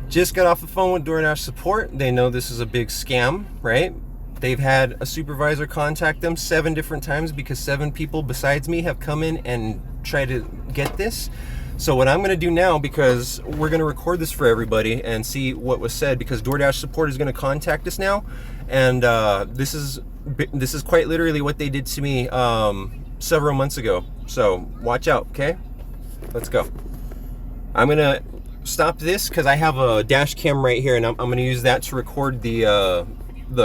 Just got off the phone with DoorDash support. They know this is a big scam, right? They've had a supervisor contact them 7 different times because 7 people besides me have come in and tried to get this. So what I'm going to do now, because we're going to record this for everybody and see what was said, because DoorDash support is going to contact us now, and this is quite literally what they did to me several months ago. So watch out, okay? Let's go. I'm going to stop this because I have a dash cam right here, and I'm going to use that to record the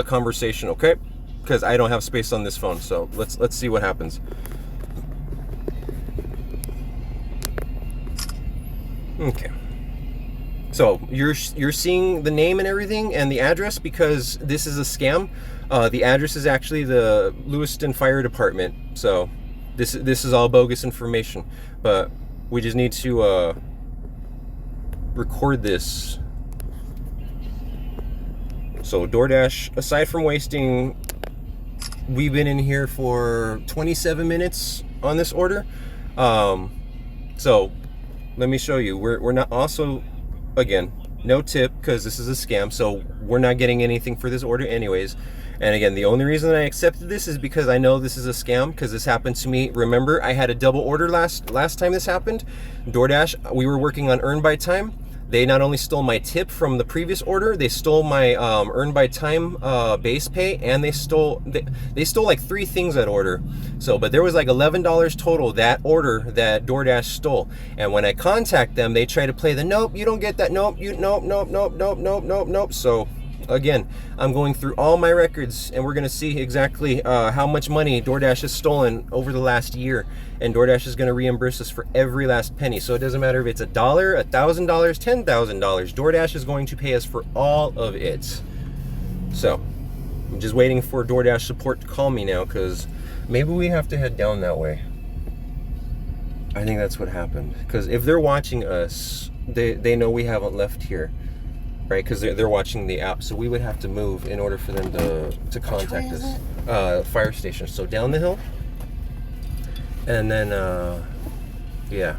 conversation, okay? Because I don't have space on this phone. So let's see what happens. Okay. So you're seeing the name and everything and the address because this is a scam. The address is actually the Lewiston Fire Department. So this is all bogus information, but we just need to record this. So DoorDash, aside from wasting, we've been in here for 27 minutes on this order. So let me show you. We're not, also, again, no tip because this is a scam, so we're not getting anything for this order anyways. And again, the only reason I accepted this is because I know this is a scam, because this happened to me. Remember, I had a double order last time this happened. DoorDash, we were working on earn by time. They not only stole my tip from the previous order, they stole my earn by time base pay, and they stole like 3 things that order. So, but there was like $11 total that order that DoorDash stole. And when I contact them, they try to play the nope, you don't get that, nope, nope. So again, I'm going through all my records, and we're gonna see exactly how much money DoorDash has stolen over the last year, and DoorDash is gonna reimburse us for every last penny. So it doesn't matter if it's $1, $1,000, $10,000. DoorDash is going to pay us for all of it. So I'm just waiting for DoorDash support to call me now, because maybe we have to head down that way. I think that's what happened, because if they're watching us, they know we haven't left here. Right, because they're watching the app, so we would have to move in order for them to contact us. Fire station. So down the hill, and then yeah.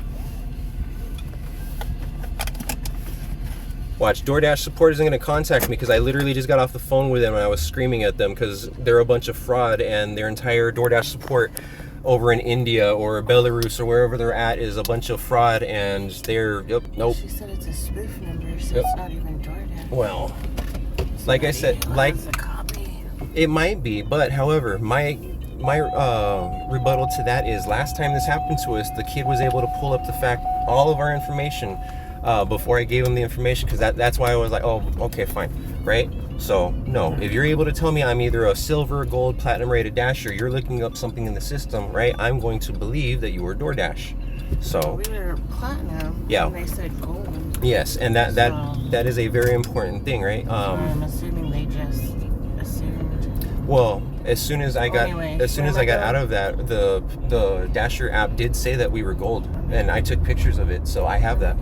Watch, DoorDash support isn't going to contact me because I literally just got off the phone with them and I was screaming at them because they're a bunch of fraud, and their entire DoorDash support over in India or Belarus or wherever they're at is a bunch of fraud, and they're nope. She said it's a spoof number, so it's not even DoorDash. Well, like I said, like it might be, but however, my rebuttal to that is last time this happened to us, the kid was able to pull up all of our information before I gave him the information, because that's why I was like, oh, okay, fine, right? So no, if you're able to tell me I'm either a silver, gold, platinum rated dasher, you're looking up something in the system, right? I'm going to believe that you were DoorDash. So we were platinum. Yeah. And they said gold. Yes, and that is a very important thing, right? I'm assuming they just assumed. Well, as soon as I got out of that, the Dasher app did say that we were gold, and I took pictures of it, so I have that.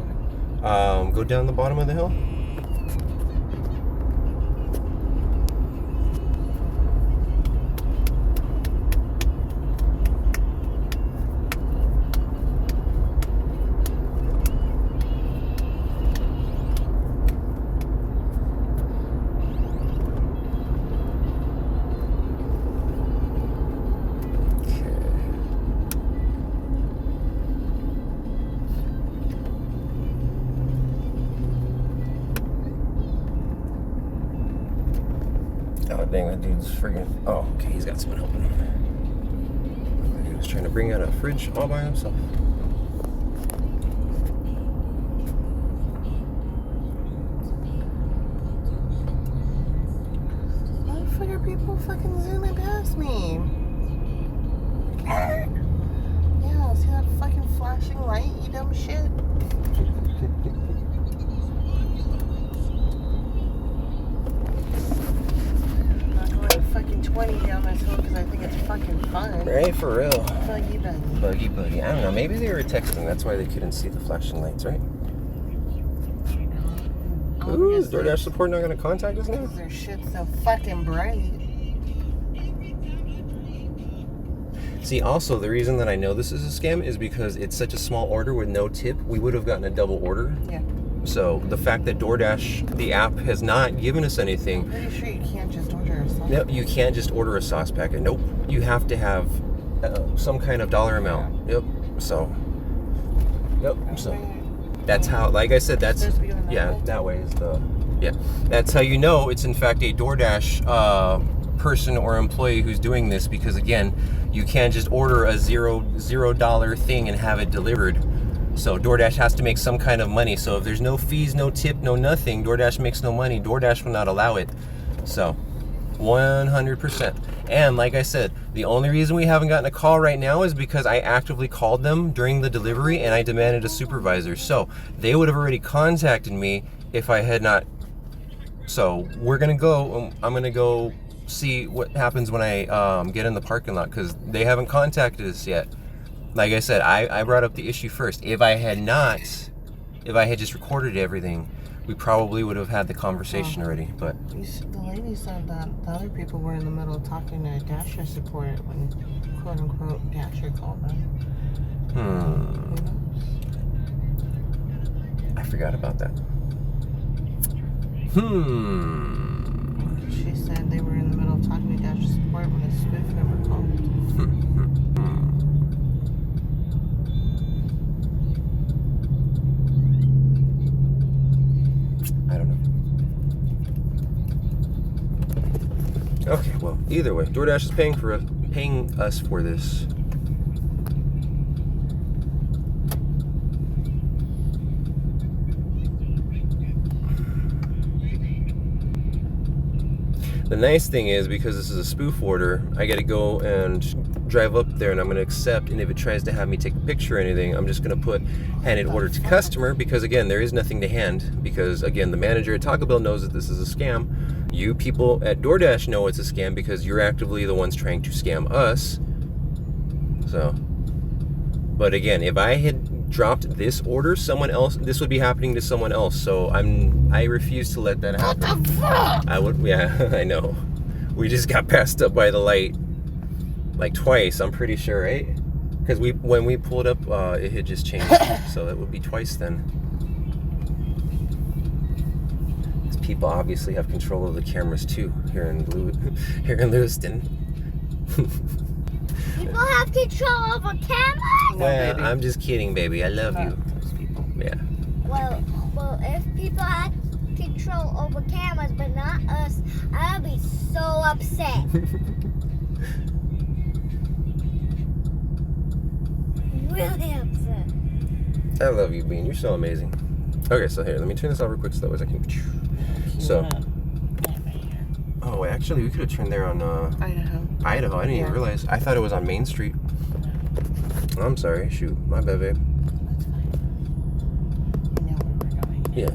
Go down the bottom of the hill. Oh, dang, that dude's friggin'... Oh, okay, he's got someone helping him. He was trying to bring out a fridge all by himself. Motherfucker, people fucking zooming past me. Yeah, see that fucking flashing light, you dumb shit? Fucking 20 down this hill because I think it's fucking fun. Right, for real. Buggy. I don't know, maybe they were texting, that's why they couldn't see the flashing lights, right? Ooh, is DoorDash support not going to contact us now? Because their shit's so fucking bright. See, also, the reason that I know this is a scam is because it's such a small order with no tip. We would have gotten a double order. Yeah. So the fact that DoorDash, the app, has not given us anything. I'm pretty sure you can't just order a sauce. No, you can't just order a sauce packet. Nope. You have to have some kind of dollar amount. Yep. So. Yep. So that's how. Like I said, that's That way is the. Yeah. That's how you know it's in fact a DoorDash person or employee who's doing this, because again, you can't just order a $0 thing and have it delivered. So DoorDash has to make some kind of money. So if there's no fees, no tip, no nothing, DoorDash makes no money. DoorDash will not allow it. So 100%. And like I said, the only reason we haven't gotten a call right now is because I actively called them during the delivery and I demanded a supervisor. So they would have already contacted me if I had not. So we're going to go, I'm going to go see what happens when I get in the parking lot, because they haven't contacted us yet. Like I said, I brought up the issue first. If I had just recorded everything, we probably would have had the conversation already. But the lady said that the other people were in the middle of talking to Dasher support when, quote unquote, Dasher called them. I forgot about that. She said they were in the middle of talking to Dasher support when a spoof number called. I don't know. Okay, well, either way, DoorDash is paying us for this. The nice thing is, because this is a spoof order, I got to go and drive up there, and I'm going to accept. And if it tries to have me take a picture or anything, I'm just going to put handed order to customer, because again, there is nothing to hand. Because again, the manager at Taco Bell knows that this is a scam. You people at DoorDash know it's a scam because you're actively the ones trying to scam us. So, but again, if I had dropped this order, someone else, this would be happening to someone else. So I refuse to let that happen. What the fuck? I would, yeah, I know. We just got passed up by the light like twice, I'm pretty sure, right? Because when we pulled up, it had just changed, so it would be twice then. These people obviously have control of the cameras too here in Lewiston. People have control over cameras? Well, I'm just kidding, baby. I love you. Those people. Yeah. Well, if people had control over cameras but not us, I'd be so upset. Really upset. I love you, Bean. You're so amazing. Okay, so here, let me turn this off real quick so that way I can. So. Oh, wait, actually, we could have turned there on Idaho. I didn't even realize. I thought it was on Main Street. I'm sorry. Shoot, my bad, babe. That's fine. You know where we're going. Yeah.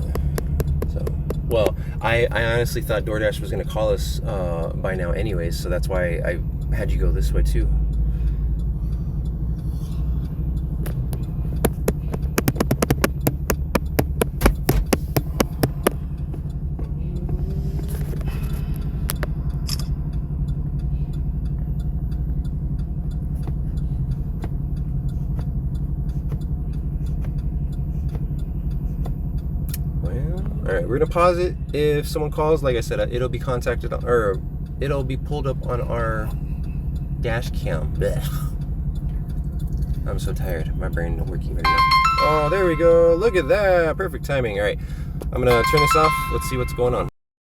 So, well, I honestly thought DoorDash was going to call us by now anyways, so that's why I had you go this way too. All right, we're gonna pause it. If someone calls, like I said, it'll be contacted or it'll be pulled up on our dash cam. Blech. I'm so tired. My brain not working right now. Oh, there we go. Look at that. Perfect timing. All right, I'm gonna turn this off. Let's see what's going on.